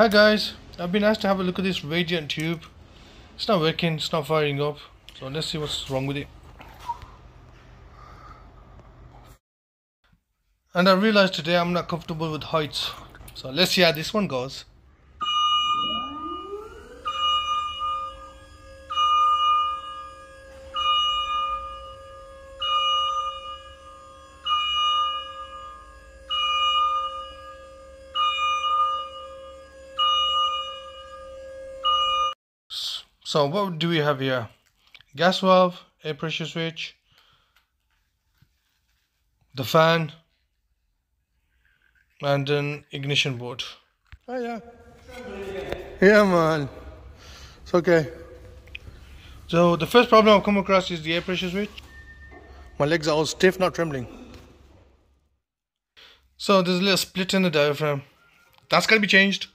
Hi guys, I've been asked to have a look at this radiant tube. It's not working, it's not firing up, so let's see what's wrong with it. And I realized today I'm not comfortable with heights, so let's see how this one goes. So what do we have here? Gas valve, air pressure switch, the fan, and an ignition board. Oh yeah. Yeah man. It's okay. So the first problem I've come across is the air pressure switch. My legs are all stiff, not trembling. So there's a little split in the diaphragm. That's gotta be changed.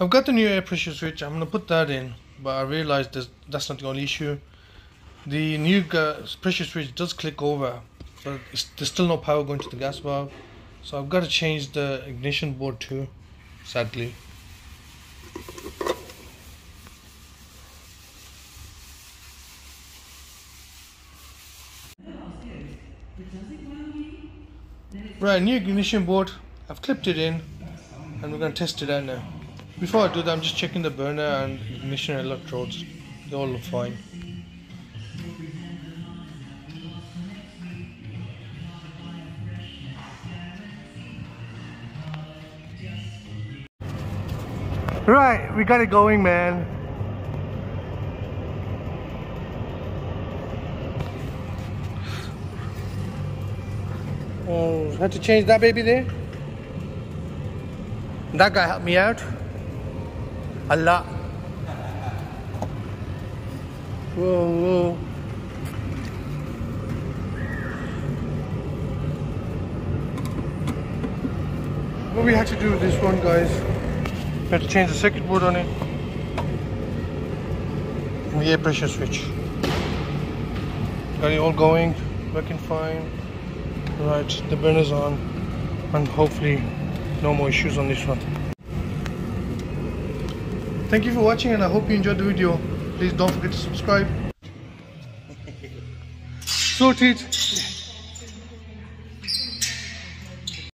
I've got the new air pressure switch. I'm gonna put that in, but I realized that's not the only issue. The new pressure switch does click over, but there's still no power going to the gas valve. So I've got to change the ignition board too, sadly. Right, new ignition board. I've clipped it in, and we're gonna test it out now. Before I do that, I'm just checking the burner and ignition electrodes. They all look fine. Right, we got it going, man. Oh, had to change that baby there. That guy helped me out a lot. Whoa. What we had to do with this one, guys, we had to change the circuit board on it and the air pressure switch. Got it all going, working fine. Right, the burner's on, and hopefully no more issues on this one. Thank you for watching, and I hope you enjoyed the video. Please don't forget to subscribe. Sorted.